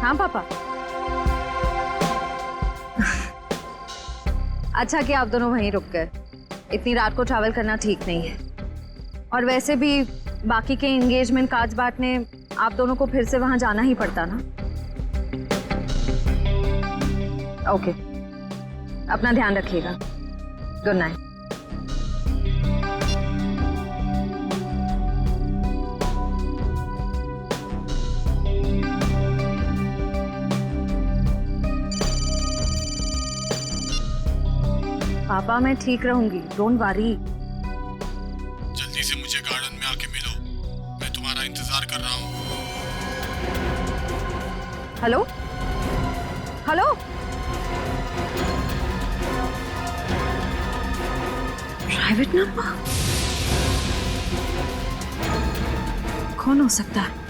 हाँ पापा। अच्छा कि आप दोनों वहीं रुक गए, इतनी रात को ट्रैवल करना ठीक नहीं है। और वैसे भी बाकी के एंगेजमेंट कार्ड्स बांटने आप दोनों को फिर से वहां जाना ही पड़ता ना। ओके, अपना ध्यान रखिएगा। Good night. पापा मैं ठीक रहूंगी, डोंट वरी। जल्दी से मुझे गार्डन में आके मिलो, मैं तुम्हारा इंतजार कर रहा हूँ। हेलो हेलो, प्राइवेट नंबर कौन हो सकता है?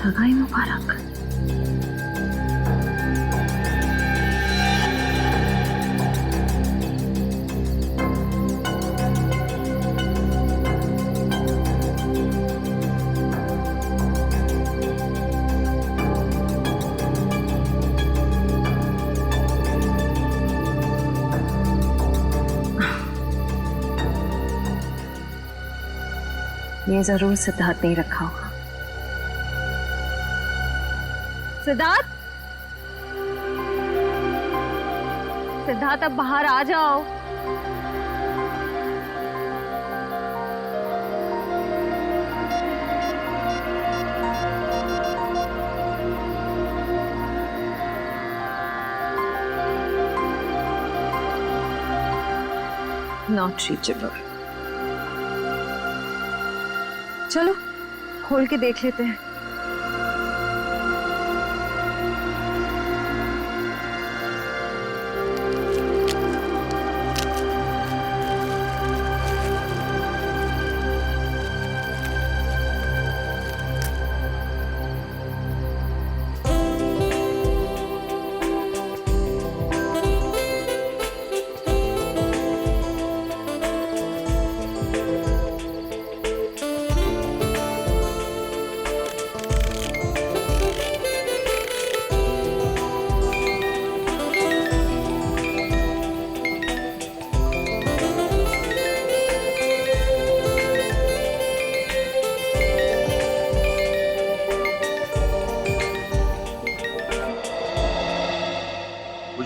सगाई मुबारक। ये जरूर सिद्धार्थ नहीं रखा होगा। सिद्धार्थ, सिद्धार्थ अब बाहर आ जाओ। Not reachable. चलो खोल के देख लेते हैं।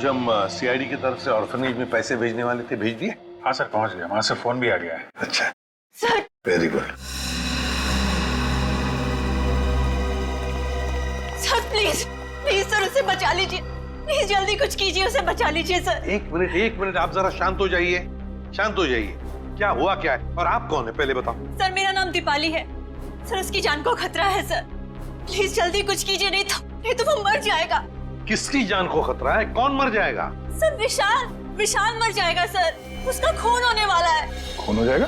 हम सीआईडी की तरफ से ऑर्फनेज में पैसे भेजने वाले थे, भेज दिए? हाँ सर, पहुंच गया, वहां से फोन भी आ गया है। अच्छा sir, very good. Sir please please sir उसे बचा लीजिए, प्लीज जल्दी कुछ कीजिए, उसे बचा लीजिए सर। एक मिनट, आप जरा शांत हो जाइए, शांत हो जाइए। क्या हुआ क्या है और आप कौन है पहले बताओ। सर मेरा नाम दीपाली है सर, उसकी जान को खतरा है सर, प्लीज जल्दी कुछ कीजिए, नहीं तो वो मर जाएगा। किसकी जान को खतरा है? कौन मर जाएगा? सर विशाल मर जाएगा सर, उसका खून होने वाला है। खून हो जाएगा?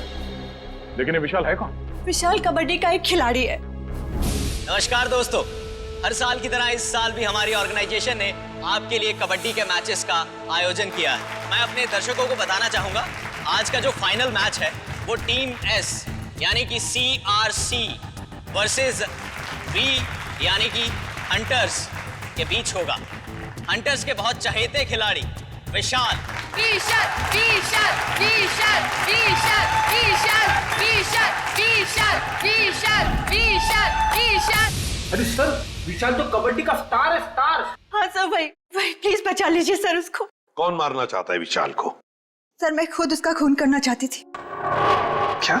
लेकिन ये विशाल है कौन? विशाल कबड्डी का एक खिलाड़ी है। नमस्कार दोस्तों, हर साल की तरह इस साल भी हमारी ऑर्गेनाइजेशन ने आपके लिए कबड्डी के मैचेस का आयोजन किया है। मैं अपने दर्शकों को बताना चाहूंगा, आज का जो फाइनल मैच है वो टीम एस यानी कि CRC वर्सेस V यानी कि हंटर्स के बीच होगा। हंटर्स के बहुत चहेते खिलाड़ी विशाल अरे सर, विशाल तो कबड्डी का स्टार है, स्टार। हाँ सर, वही प्लीज बचा लीजिए सर उसको। कौन मारना चाहता है विशाल को? सर मैं खुद उसका खून करना चाहती थी। क्या?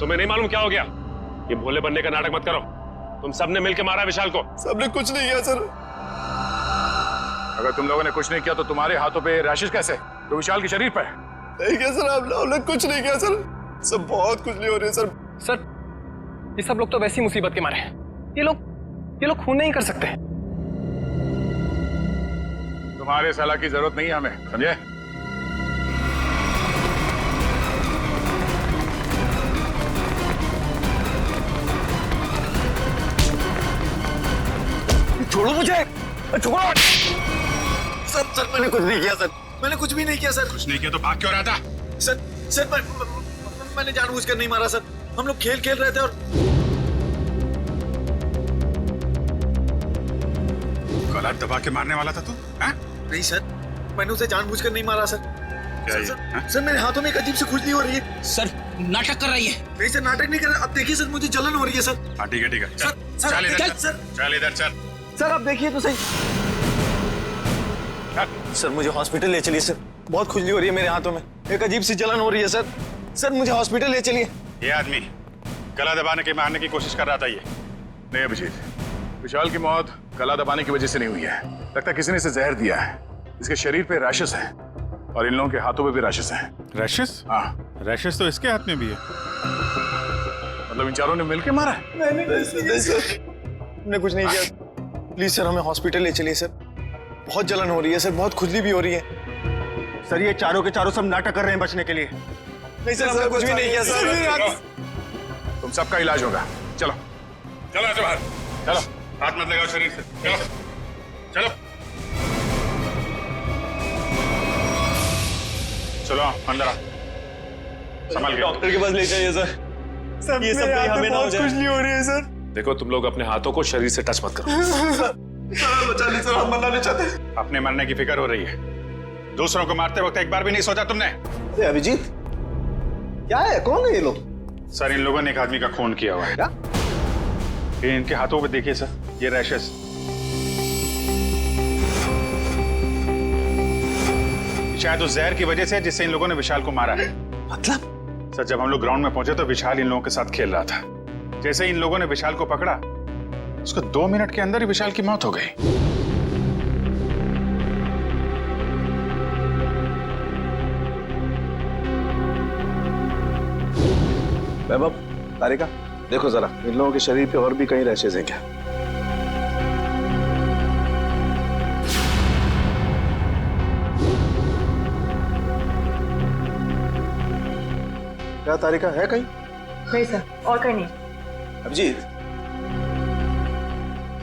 तुम्हें नहीं मालूम क्या हो गया? ये भोले बनने का नाटक मत करो। तुम सबने मिलकर मारा विशाल को। सबने कुछ नहीं किया सर। अगर तुम लोगों ने कुछ नहीं किया तो तुम्हारे हाथों पे रैशेस कैसे तो विशाल के शरीर पर? नहीं किया सर, आप लोगों ने कुछ नहीं किया सर। सब बहुत खुजली हो रही है सर। सर, ये सब लोग तो वैसी मुसीबत के मारे हैं। ये लोग खून नहीं कर सकते। तुम्हारे सलाह की जरूरत नहीं है हमें, समझे? छोड़ो मुझे, छोड़ो। सर मैंने कुछ नहीं किया सर, मैंने कुछ भी नहीं किया सर। कुछ नहीं किया तो भाग क्यों रहा था? सर मैंने जानबूझकर नहीं मारा सर। हम लोग खेल रहे थे और गला दबा के मारने वाला था तू? नहीं सर, मैंने उसे जानबूझकर नहीं मारा सर। सर मेरे हाथों में एक अजीब सी खुजली हो रही है। सर, नाटक कर रही है। नहीं सर, नाटक नहीं कर रहा। अब देखिए सर, मुझे जलन हो रही है सर। हाँ ठीक है सर चल इधर चल। सर आप देखिए तो सही। सर मुझे हॉस्पिटल ले चलिए सर, बहुत खुजली हो रही है मेरे हाथों में, एक अजीब सी जलन हो रही है सर। सर मुझे हॉस्पिटल ले चलिए। ये आदमी गला दबाने के मारने की कोशिश कर रहा था। ये नहीं अभिजीत, विशाल की मौत गला दबाने की वजह से नहीं हुई है। लगता है किसी ने इसे जहर दिया है। इसके शरीर पे रैशेस हैं और इन लोगों के हाथों पे भी रैशेस हैं। रैशेस? हाँ, रैशेस तो इसके हाथ में भी है। मतलब इन चारों ने मिलकर मारा है? नहीं सर, हमने कुछ नहीं किया। प्लीज सर हमें हॉस्पिटल ले चलिए सर, बहुत जलन हो रही है सर, बहुत खुजली भी हो रही है। सर ये चारों के चारों सब नाटक कर रहे हैं बचने के लिए। नहीं सर, हमने कुछ भी नहीं किया सर। तुम सबका इलाज होगा। चलो चलो बाहर चलो, हाथ मत लगाओ शरीर से। चलो चलो अंदर आ, संभाल के। डॉक्टर के पास ले जाइए सर। सर ये सब कहीं हमें ना हो जाए। खुजली हो रही है सर। देखो तुम लोग अपने हाथों को शरीर से टच मत करो। सर बचा ली सर, हम मरना नहीं चाहते। अपने मरने की फिक्र हो रही है, दूसरों को मारते वक्त एक बार भी नहीं सोचा तुमने? अभिजीत क्या है, कौन है ये लोग? सर इन लोगों ने एक आदमी का खून किया हुआ है। क्या? ये इनके हाथों पे देखिए सर, ये रैशेस। शायद उस जहर की वजह से जिससे इन लोगों ने विशाल को मारा है। मतलब? सर जब हम लोग ग्राउंड में पहुंचे तो विशाल इन लोगों के साथ खेल रहा था। जैसे इन लोगों ने विशाल को पकड़ा, उसको 2 मिनट के अंदर ही विशाल की मौत हो गई। वैभव, तारिका, देखो जरा इन लोगों के शरीर पे और भी कहीं रैशेज हैं क्या? क्या तारिका, है कहीं? नहीं सर, और कहीं नहीं। अभिजीत,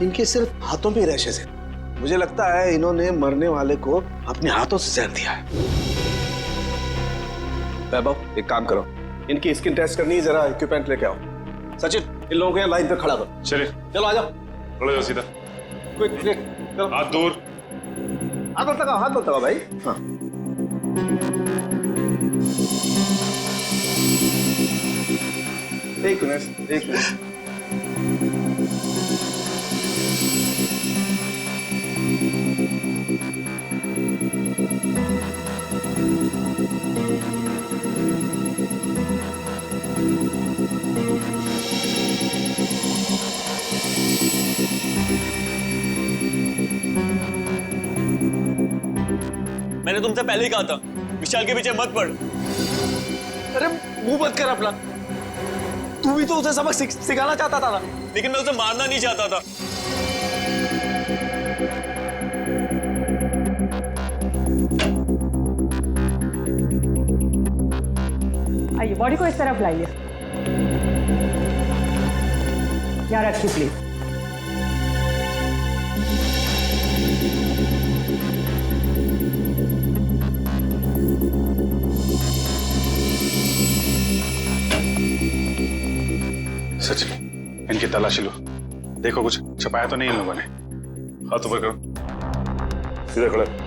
इनके सिर्फ हाथों पे रैशेज हैं। मुझे लगता है इन्होंने मरने वाले को अपने हाथों से जहर दिया है। वैभव, एक काम करो, इनकी स्किन टेस्ट करनी है, जरा इक्विपमेंट लेके आओ। सचिन, इन लोगों को यहाँ लाइन पे खड़ा करो। चलिए चलो आ जाओ। खड़े हो सीधा, क्विक क्विक, चलो। हाथ दूर। हाथ मत लगाओ, हाथ मत लगाओ भाई। हाँ एक मिनट। मैंने तुमसे पहले ही कहा था विशाल के पीछे मत पड़। अरे मुंह मत कर अपना, तू भी तो उसे सबक सिखाना चाहता था ना। लेकिन मैं उसे मारना नहीं चाहता था। आइए, बॉडी को इस तरफ लाइए। यहाँ रखिए प्लीज। सचिन, इनकी तलाशी लो, देखो कुछ छुपाया तो नहीं इन लोगों ने। हाथ ऊपर करो, सीधे खड़े।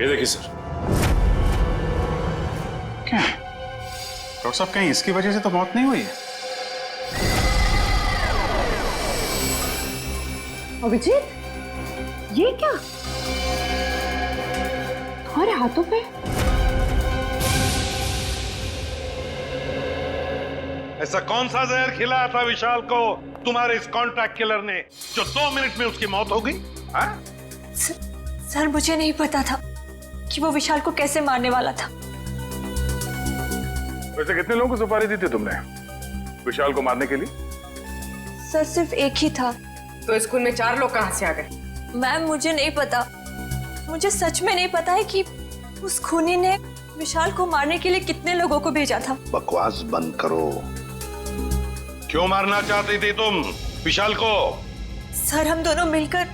ये देखिए सर। क्या डॉक्टर साहब, कहीं इसकी वजह से तो मौत नहीं हुई है? अभिजीत, ये क्या तुम्हारे हाथों पे? ऐसा कौन सा जहर खिलाया था विशाल को तुम्हारे इस कॉन्ट्रैक्ट किलर ने जो 2 मिनट में उसकी मौत हो गई? सर, मुझे नहीं पता था कि वो विशाल को कैसे मारने वाला था। वैसे कितने लोगों को सुपारी दी थी तुमने विशाल को मारने के लिए? सर, सिर्फ एक ही था। तो स्कूल में 4 लोग कहां से आ गए? मैम, मुझे नहीं पता। मुझे सच में नहीं पता है कि उस खूनी ने विशाल को मारने के लिए कितने लोगों को भेजा था। बकवास बंद करो। क्यों मारना चाहती थी तुम विशाल को? सर, हम दोनों मिलकर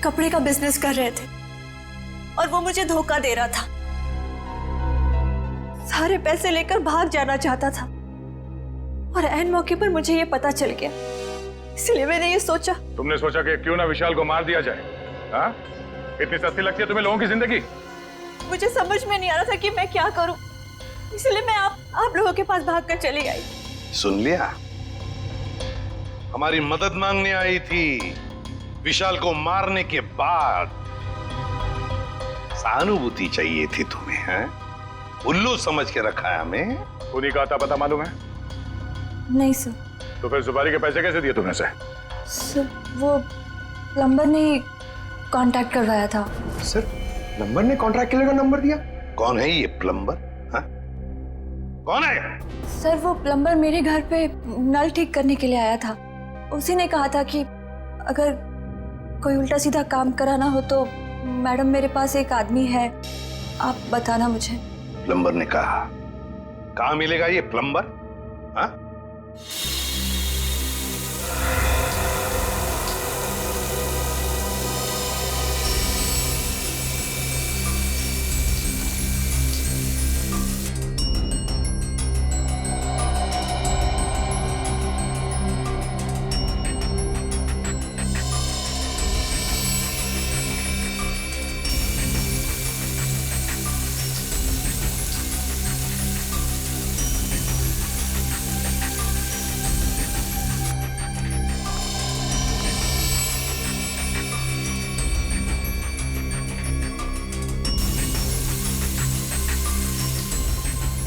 कपड़े का बिजनेस कर रहे थे और वो मुझे धोखा दे रहा था। सारे पैसे लेकर भाग जाना चाहता था और ऐन मौके पर मुझे ये पता चल गया, इसलिए मैंने ये सोचा। तुमने सोचा कि क्यों ना विशाल को मार दिया जाए? हाँ? इतनी सस्ती लगती है तुम्हें लोगों की जिंदगी? मुझे समझ में नहीं आ रहा था कि मैं क्या करूं, इसलिए मैं आप लोगों के पास भागकर चली आई। सुन लिया, हमारी मदद मांगने आई थी विशाल को मारने के बाद। सहानुभूति चाहिए थी तुम्हें, हैं? उल्लू समझ के रखा है हमें। उन्हीं का आता पता मालूम है? नहीं सर। तो फिर सुपारी के पैसे कैसे दिए तुमने से? सर, वो प्लम्बर ने कांटेक्ट करवाया था। सर, प्लम्बर ने कॉन्ट्रैक्ट किलर का नंबर दिया? कौन है ये प्लम्बर? हाँ? कौन है? सर, वो प्लम्बर मेरे घर पे नल ठीक करने के लिए आया था। उसी ने कहा था कि अगर कोई उल्टा सीधा काम कराना हो तो मैडम मेरे पास एक आदमी है, आप बताना मुझे। प्लम्बर ने कहा? कहाँ मिलेगा ये प्लम्बर? हाँ?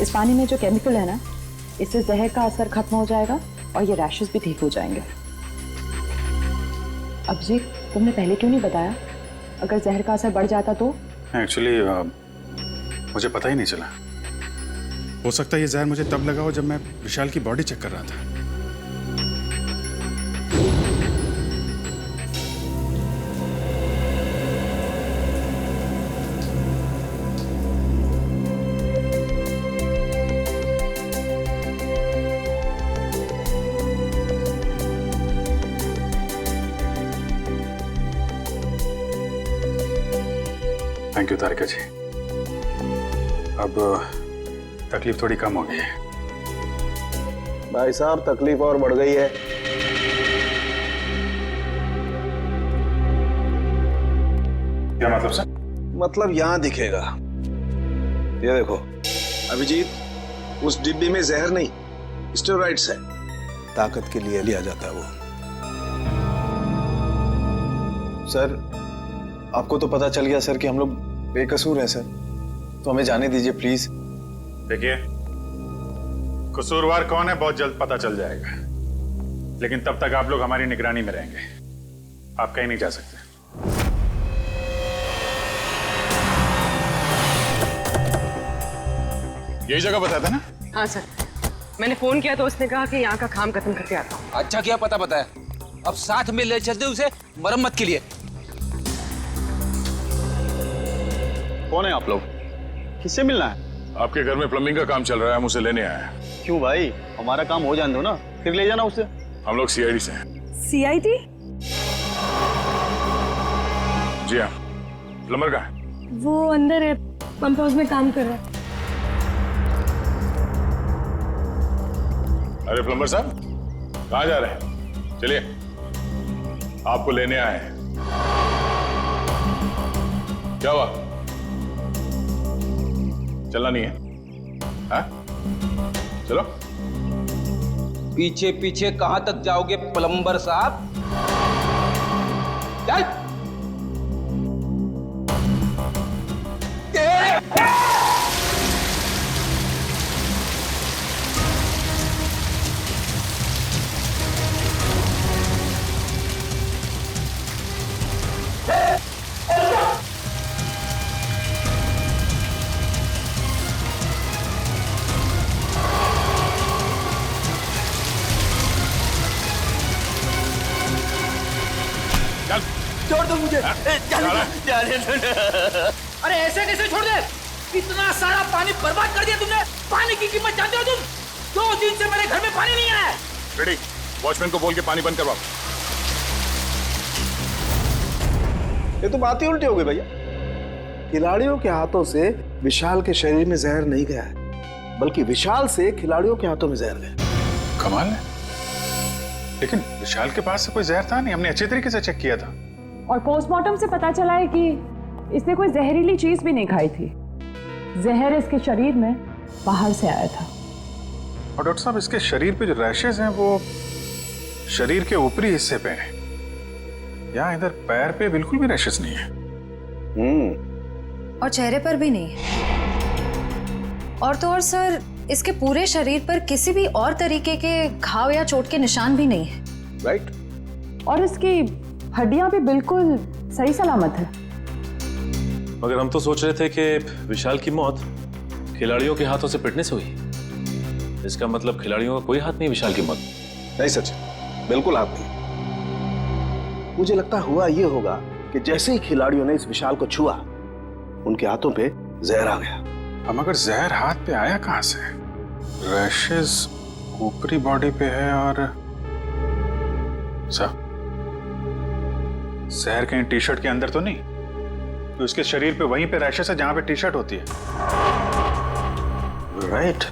इस पानी में जो केमिकल है ना, इससे जहर का असर खत्म हो जाएगा और ये रैशेस भी ठीक हो जाएंगे। अभिजीत, तुमने पहले क्यों नहीं बताया? अगर जहर का असर बढ़ जाता तो? एक्चुअली मुझे पता ही नहीं चला। हो सकता है ये जहर मुझे तब लगा हो जब मैं विशाल की बॉडी चेक कर रहा था। थैंक यू तारिका जी। अब तकलीफ थोड़ी कम हो गई है। भाई साहब, तकलीफ और बढ़ गई है। क्या मतलब सर? मतलब यहां दिखेगा। ये देखो अभिजीत, उस डिब्बी में जहर नहीं, स्टेरॉइड्स है। ताकत के लिए लिया जाता है वो। सर, आपको तो पता चल गया सर कि हम लोग बेकसूर हैं सर, तो हमें जाने दीजिए प्लीज। देखिए, कसूरवार कौन है बहुत जल्द पता चल जाएगा, लेकिन तब तक आप लोग हमारी निगरानी में रहेंगे। आप कहीं नहीं जा सकते। यही जगह बताया था ना? हाँ सर, मैंने फोन किया तो उसने कहा कि यहाँ का काम खत्म करके आता हूँ। अच्छा किया पता बताया, अब साथ में ले चलते उसे मरम्मत के लिए। कौन है आप लोग? किससे मिलना है? आपके घर में प्लम्बिंग का काम चल रहा है, हम उसे लेने आए हैं। क्यों भाई, हमारा काम हो जाने दो ना, फिर ले जाना उसे। हम लोग सीआईडी से हैं। सीआईडी? जी हाँ। प्लम्बर कहाँ है? वो अंदर है, पंप हाउस में काम कर रहा है। अरे प्लम्बर साहब, कहाँ जा रहे हैं? चलिए, आपको लेने आए हैं। क्या हुआ? चलना नहीं है? हाँ? चलो। पीछे पीछे कहां तक जाओगे प्लम्बर साहब? चल। छोड़ दो मुझे। अरे ऐसे कैसे छोड़ दे? इतना सारा पानी बर्बाद कर दिया तुमने। पानी की कीमत जानते हो तुम? 2 दिन से मेरे घर में पानी नहीं आया। रेडी, वॉचमैन को बोल के पानी बंद करवाओ। ये तो बात ही उल्टी हो गई भैया। खिलाड़ियों के हाथों से विशाल के शरीर में जहर नहीं गया है, बल्कि विशाल से खिलाड़ियों के हाथों में जहर गया। कमाल है। लेकिन विशाल के पास से कोई जहर था नहीं, हमने अच्छे तरीके से चेक किया था। और पोस्टमार्टम से पता चला है कि इसने कोई जहरीली चीज भी नहीं खाई थी। जहर इसके शरीर में बाहर से आया था। और डॉक्टर साहब, इसके शरीर पे जो रैशेज हैं वो शरीर के ऊपरी हिस्से पे हैं। यहाँ इधर पैर पे बिल्कुल भी रैशेज नहीं है। और चेहरे पर भी नहीं। और तो और सर, इसके पूरे शरीर पर किसी भी और तरीके के घाव या चोट के निशान भी नहीं है। राइट। और इसकी हड्डियां भी बिल्कुल सही सलामत है। मगर हम तो सोच रहे थे कि विशाल की मौत खिलाड़ियों के हाथों से पिटने से हुई। इसका मतलब खिलाड़ियों का कोई हाथ नहीं विशाल की मौत? नहीं सचिन, बिल्कुल हाथ नहीं। मुझे लगता हुआ ये होगा कि जैसे ही खिलाड़ियों ने इस विशाल को छुआ, उनके हाथों पे जहर आ गया। अब मगर जहर हाथ पे आया कहां से? रैशेज ऊपरी बॉडी पे है और जहर कहीं टी शर्ट के अंदर तो नहीं? तो उसके शरीर पे वहीं पे रैशेज है जहां पे टी शर्ट होती है। राइट।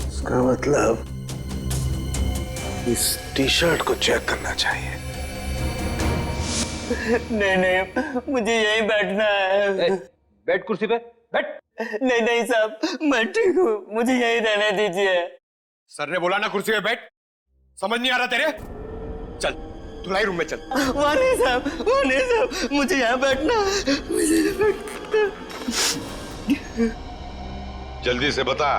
इसका मतलब इस टी शर्ट को चेक करना चाहिए। नहीं नहीं, मुझे यहीं बैठना है। बैठ कुर्सी पे, बैठ। नहीं नहीं साहब, मैं ठीक हूँ, मुझे यहीं रहने दीजिए। सर ने बोला ना कुर्सी पे बैठ। समझ नहीं आ रहा तेरे? चल धुलाई रूम में चल। वहाँ नहीं साहब, वहाँ नहीं साहब, मुझे यहाँ बैठना है, मुझे यहाँ बैठना। जल्दी से बता,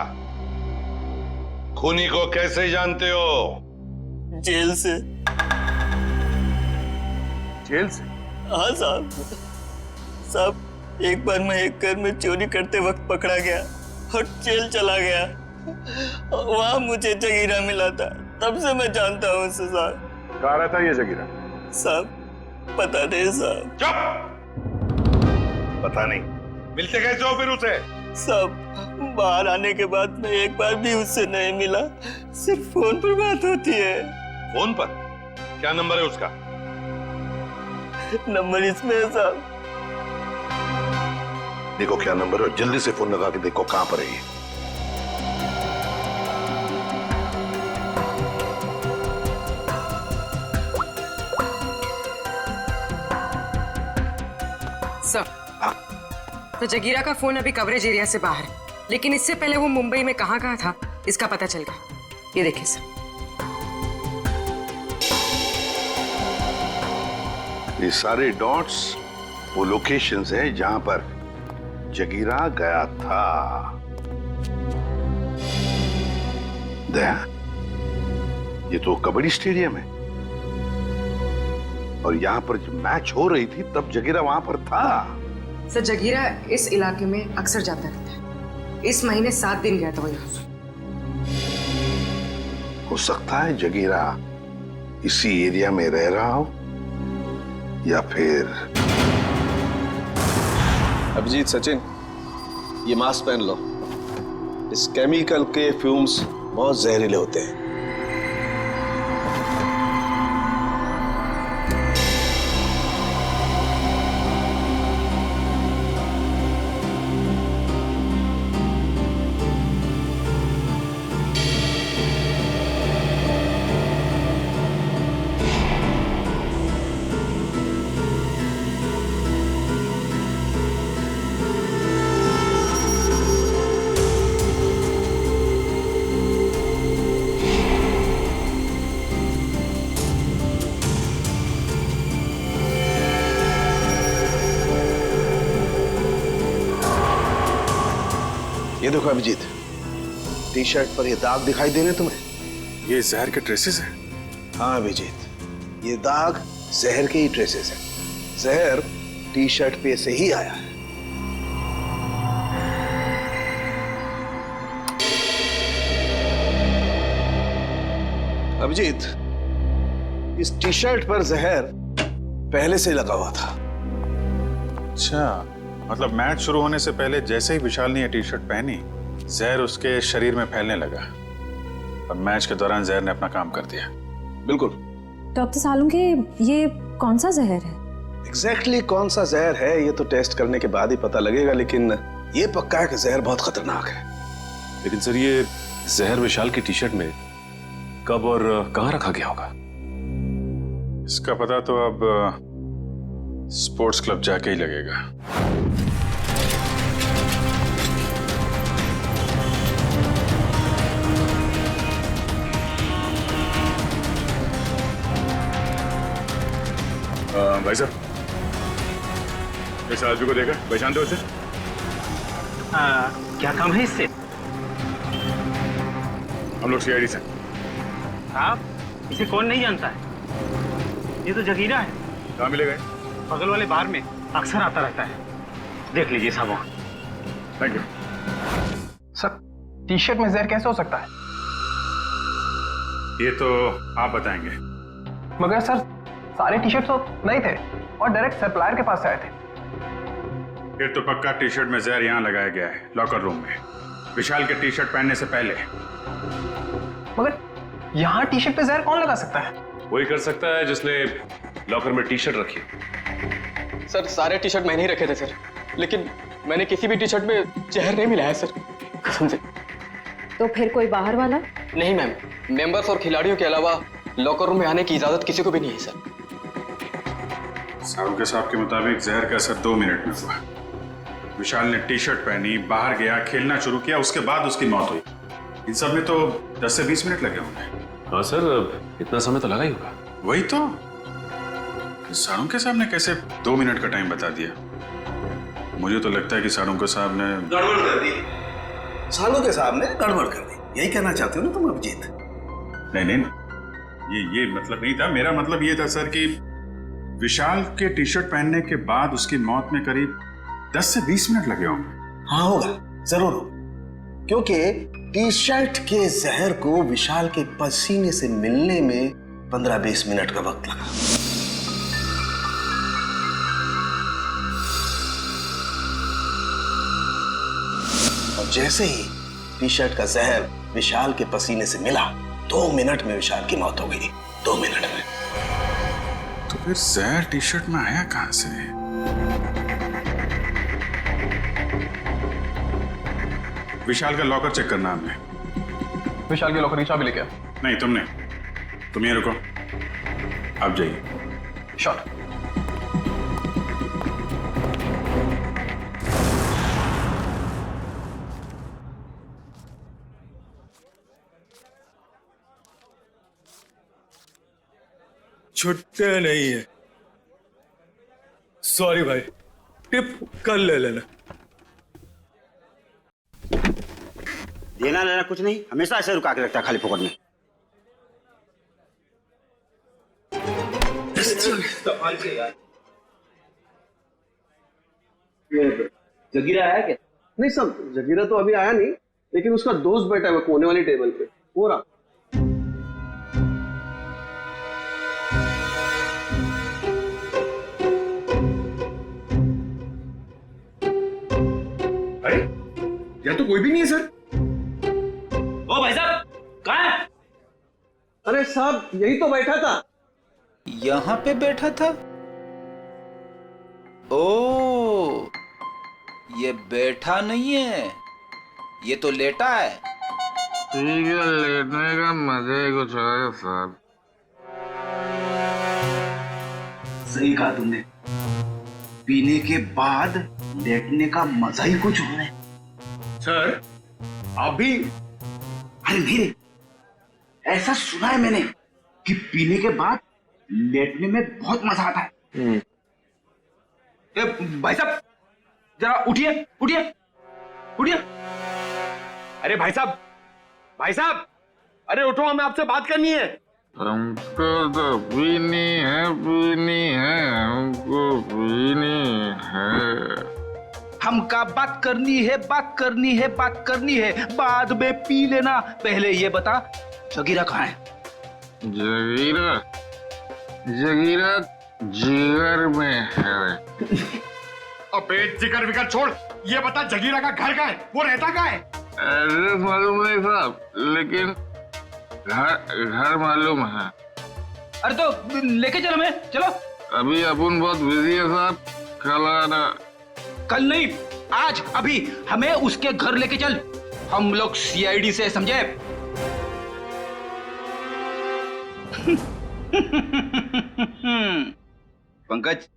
खूनी को कैसे जानते हो? जेल से। जेल से? हाँ साहब। साहब, एक बार मैं एक घर में चोरी करते वक्त पकड़ा गया और जेल चला गया। वहां मुझे जगीरा मिला था, तब से मैं जानता हूँ उसे साहब। कहाँ रहता है ये जगीरा? साहब पता नहीं साहब। चुप! पता नहीं? मिलते कैसे हो फिर उसे? साहब, बाहर आने के बाद मैं एक बार भी उससे नहीं मिला, सिर्फ फोन पर बात होती है। फोन पर? क्या नंबर है उसका? नंबर इसमें है साहब। देखो क्या नंबर है, जल्दी से फोन लगा के देखो कहां पर है ये। सर, तो जगीरा का फोन अभी कवरेज एरिया से बाहर है, लेकिन इससे पहले वो मुंबई में कहाँ था इसका पता चल गया। ये देखिए सर। ये सारे डॉट्स वो लोकेशंस हैं जहां पर जगीरा गया था। ये तो कबड्डी स्टेडियम है और यहाँ पर जब मैच हो रही थी तब जगीरा वहां पर था। सर, जगीरा इस इलाके में अक्सर जाता रहता है। इस महीने 7 दिन गया था वो यहाँ। हो सकता है जगीरा इसी एरिया में रह रहा हो या फिर। अभिजीत, सचिन, ये मास्क पहन लो। इस केमिकल के फ्यूम्स बहुत जहरीले होते हैं। देखो अभिजीत, टी शर्ट पर ये दाग दिखाई दे रहे तुम्हें? ये जहर के ट्रेसेस हैं? हाँ अभिजीत, ये दाग जहर के ही ट्रेसेस हैं। जहर टी शर्ट पे से ही आया है। अभिजीत, इस टी शर्ट पर जहर पहले से लगा हुआ था। अच्छा, मतलब मैच शुरू होने से पहले जैसे ही विशाल ने ये टी शर्ट पहनी, जहर उसके शरीर में फैलने लगा और मैच के दौरान जहर ने अपना काम कर दिया। बिल्कुल। डॉक्टर सालुंखे, ये कौन सा जहर है? एग्जैक्टली कौन सा जहर है ये तो टेस्ट करने के बाद ही पता लगेगा, लेकिन ये पक्का है कि जहर बहुत खतरनाक है। लेकिन सर, ये जहर विशाल की टी शर्ट में कब और कहां रखा गया होगा? इसका पता तो अब स्पोर्ट्स क्लब जाके ही लगेगा। भाई साहब, इस आदमी को देखा, पहचानते हो उसे? क्या काम है इससे? हम लोग सीआईडी से। आप इसे कौन नहीं जानता है? ये तो जगीरा है। कहाँ मिलेगा? बगल वाले बार में अक्सर आता रहता है, देख लीजिए साहब वहाँ। Thank you sir. T shirt में जहर कैसे हो सकता है? ये तो आप बताएंगे। मगर सर, सारे टी शर्ट तो नहीं थे और डायरेक्ट सप्लायर के पास से आए थे। फिर तो पक्का टी शर्ट में जहर यहाँ लगाया गया है, लॉकर रूम में, विशाल के टी शर्ट पहनने से पहले। मगर यहाँ टी शर्ट पे जहर कौन लगा सकता है? वही कर सकता है जिसने लॉकर में टी शर्ट रखी। सर, सारे टी शर्ट मैंने ही रखे थे सर, लेकिन मैंने किसी भी टी शर्ट में जहर नहीं मिलाया सर, कसम से। तो फिर कोई बाहर वाला? नहीं मैम, मेंबर्स और खिलाड़ियों के अलावा लॉकर रूम में आने की इजाजत किसी को भी नहीं है सर। साहब साहब के मुताबिक जहर का असर 2 मिनट में हुआ। विशाल ने टी शर्ट पहनी, बाहर गया, खेलना शुरू किया, उसके बाद उसकी मौत हुई। इन सब में तो 10 से 20 मिनट लगे होंगे। हाँ सर, इतना समय तो लगा ही होगा। वही तो, साळुंखे साहब ने कैसे 2 मिनट का टाइम बता दिया? मुझे तो लगता है कि साळुंखे साहब ने गड़बड़ कर दी। साळुंखे साहब ने गड़बड़ कर दी, यही कहना चाहते हो ना तुम अभिजीत? नहीं, ये मतलब नहीं था। मेरा मतलब ये था सर कि विशाल के टी शर्ट पहनने के बाद उसकी मौत में करीब 10 से 20 मिनट लगे होंगे। हाँ होगा, जरूर होगा, क्योंकि टी शर्ट के जहर को विशाल के पसीने से मिलने में 15-20 मिनट का वक्त लगा। और जैसे ही टी शर्ट का जहर विशाल के पसीने से मिला, 2 मिनट में विशाल की मौत हो गई। 2 मिनट में। तो फिर जहर टी शर्ट में आया कहां से? विशाल का लॉकर चेक करना हमने। विशाल के लॉकर की चाबी लेके आओ। नहीं, तुमने। तुम ये रुको, आप जाइए। शॉट। छुट्टे नहीं है। सॉरी भाई, टिप कल ले लेना। देना लेना कुछ नहीं, हमेशा ऐसे रुका के रखता है खाली पॉकेट में। जगीरा आया क्या? नहीं सब, जगीरा तो अभी आया नहीं, लेकिन उसका दोस्त बैठा है कोने वाली टेबल पे, हो रहा। अरे यहाँ तो कोई भी नहीं है सर। ओ भाई साहब, कहाँ है? अरे साहब, यही तो बैठा था। यहाँ पे बैठा था? ओ, ये बैठा नहीं है, ये तो लेटा है। ठीक है, लेटने का मजा ही कुछ है साहब। सही कहा तुमने, पीने के बाद लेटने का मजा ही कुछ और है। सर, आप भी? अरे नहीं रे, ऐसा सुना है मैंने कि पीने के बाद लेटने में बहुत मजा आता है। भाई साहब, जरा उठिए, उठिए, उठिए। अरे भाई साहब, अरे उठो, हमें आपसे बात करनी है। हमको तो पीनी है, हमको पीनी है। हमका बात करनी है, बाद में पी लेना। पहले ये बता, जगीरा कहाँ है? जगीरा जिगर में है। अबे जिगर विगर छोड़, ये बता जगीरा का घर कहाँ है, वो रहता कहाँ है? एड्रेस मालूम नहीं साहब, लेकिन घर मालूम है। अरे तो लेके चलो, मैं चलो। अभी अपन बहुत बिजी है साहब, कल आना। कल नहीं, आज, अभी हमें उसके घर लेके चल। हम लोग सीआईडी से, समझे? पंकज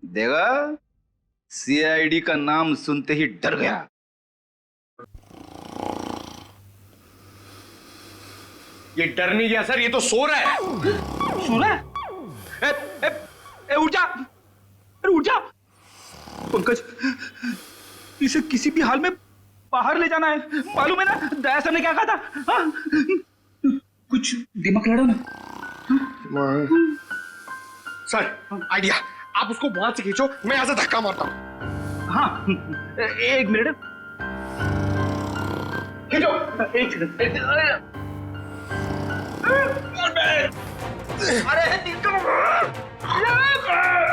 देगा, सीआईडी का नाम सुनते ही डर गया। ये डर नहीं गया सर, ये तो सो रहा है। सो रहा है? उठ जा, अरे उठ जा। पंकज, इसे किसी भी हाल में बाहर ले जाना है, मालूम है ना? दया सर ने क्या कहा था? हाँ? कुछ दिमाग लड़ो ना। सर आइडिया, आप उसको वहां से खींचो, मैं यहां से धक्का मारता हूं। हाँ, एक मिनट, खींचो। अरे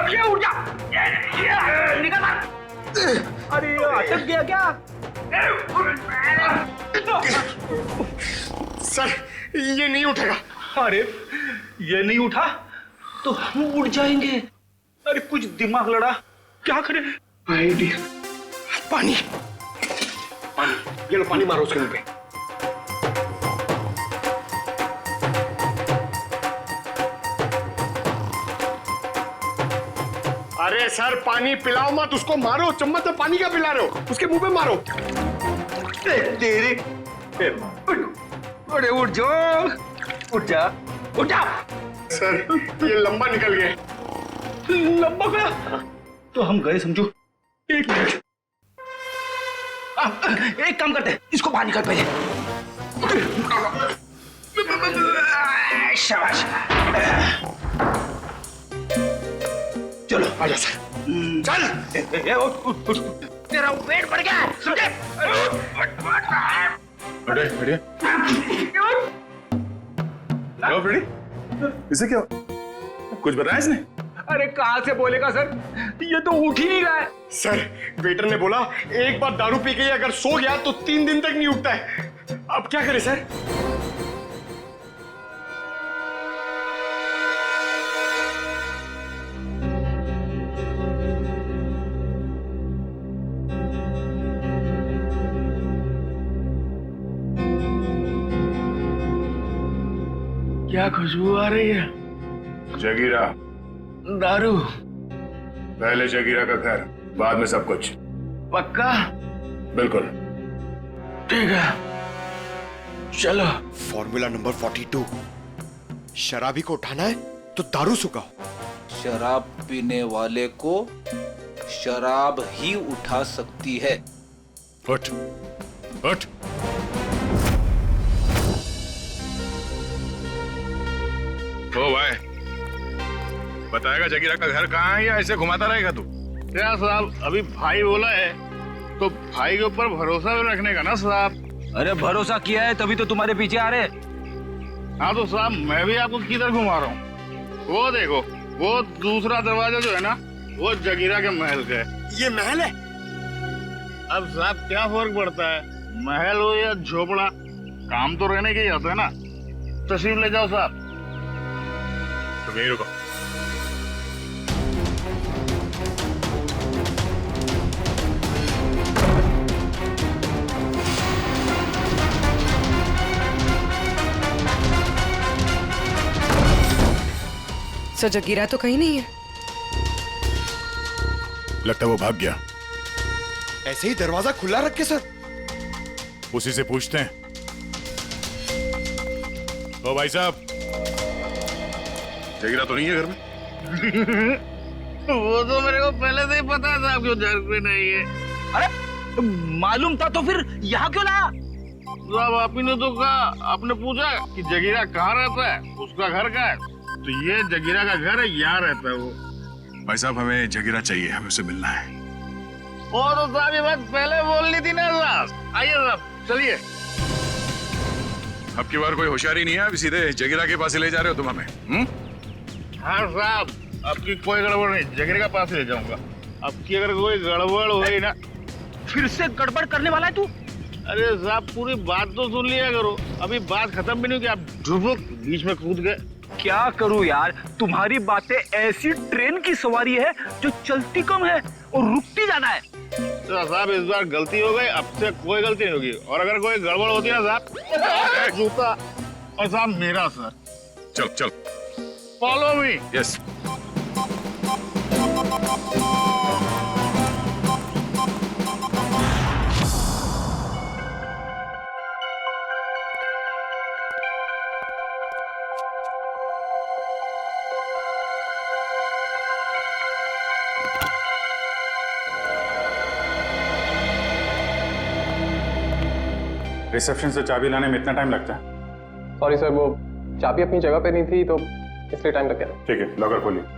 ये उठ जा, निकल। अरे अटक गया क्या? सर ये नहीं उठेगा। अरे ये नहीं उठा तो हम उड़ जाएंगे। अरे कुछ दिमाग लड़ा, क्या करें? आइडिया, पानी, ये लो पानी मारो उसके मुंह पे। अरे सर पानी पिलाओ मत, उसको मारो, चम्मच में पानी क्या पिला रहे हो, उसके मुंह पे मारो। तेरे अरे उठ जा, उठ जा, उठ जा। सर ये लंबा निकल गया। लंबा गया तो हम गए समझो। एक मिनट, एक काम करते हैं, इसको बाहर निकाल पहले। शाबाश, चलो आजा सर, चल। उठ, तेरा वेट बढ़ गया, समझे? बढ़िया। लो फ्रेडी, इसे क्या कुछ बताया इसने? अरे कहां से बोलेगा सर, ये तो उठ ही नहीं रहा है। सर वेटर ने बोला एक बार दारू पी के अगर सो गया तो 3 दिन तक नहीं उठता है। अब क्या करें सर? क्या खुशबू आ रही है? जगीरा, दारू। पहले जगीरा का घर, बाद में सब कुछ। पक्का? बिल्कुल। ठीक है, चलो। फॉर्मूला नंबर 42, शराबी को उठाना है तो दारू सुखाओ। शराब पीने वाले को शराब ही उठा सकती है। उठ, उठ। ओ भाई, बताएगा जगीरा का घर कहाँ है या ऐसे घुमाता रहेगा तू? क्या साहब, अभी भाई बोला है तो भाई के ऊपर भरोसा भी रखने का ना साहब। अरे भरोसा किया है तभी तो तुम्हारे पीछे आ रहे। हाँ तो साहब मैं भी आपको किधर घुमा रहा हूँ? वो देखो, वो दूसरा दरवाजा जो है ना, वो जगीरा के महल का है। ये महल है? अब साहब क्या फर्क पड़ता है, महल हो या झोपड़ा, काम तो रहने के ही होता है ना। तशरीफ ले जाओ साहब। तो यहीं रुको। सर जगीरा तो कहीं नहीं है। लगता है वो भाग गया। ऐसे ही दरवाजा खुला रख के सर? उसी से पूछते हैं। ओ भाई साहब, जगीरा तो नहीं है घर में? वो तो मेरे को पहले से ही पता था आपको घर पे नहीं है। अरे मालूम था तो फिर यहाँ क्यों लाया? साहब आप ही ने तो कहा, आपने पूछा कि जगीरा कहाँ रहता है, उसका घर कहाँ है, तो ये जगीरा का घर है, यहाँ रहता है वो। भाई साहब हमें जगीरा चाहिए, हमें उससे मिलना है। और तो साहब ये बात पहले बोलनी थी ना साहब। आइए साहब चलिए। अब की बार कोई होशियारी नहीं है, अभी सीधे जगीरा के पास ही ले जा रहे हो तुम हमें? हाँ साहब, आपकी कोई गड़बड़ नहीं, जगीरा के पास ले जाऊंगा। आपकी अगर कोई गड़बड़ हुई ना, फिर से गड़बड़ करने वाला है तू? अरे साहब पूरी बात तो सुन लिया करो, अभी बात खत्म भी नहीं हुई कि आप ढुबुक बीच में कूद गए। क्या करूं यार, तुम्हारी बातें ऐसी ट्रेन की सवारी है जो चलती कम है और रुकती ज्यादा है। तो साहब इस बार गलती हो गई, अब से कोई गलती नहीं होगी, और अगर कोई गड़बड़ होती है ना साहब, जूता और साहब मेरा सर। चल चल, फॉलो मी। यस। रिसेप्शन से चाबी लाने में इतना टाइम लगता है? सॉरी सर, वो चाबी अपनी जगह पे नहीं थी तो इसलिए टाइम लग गया। ठीक है, लॉकर खोलिए।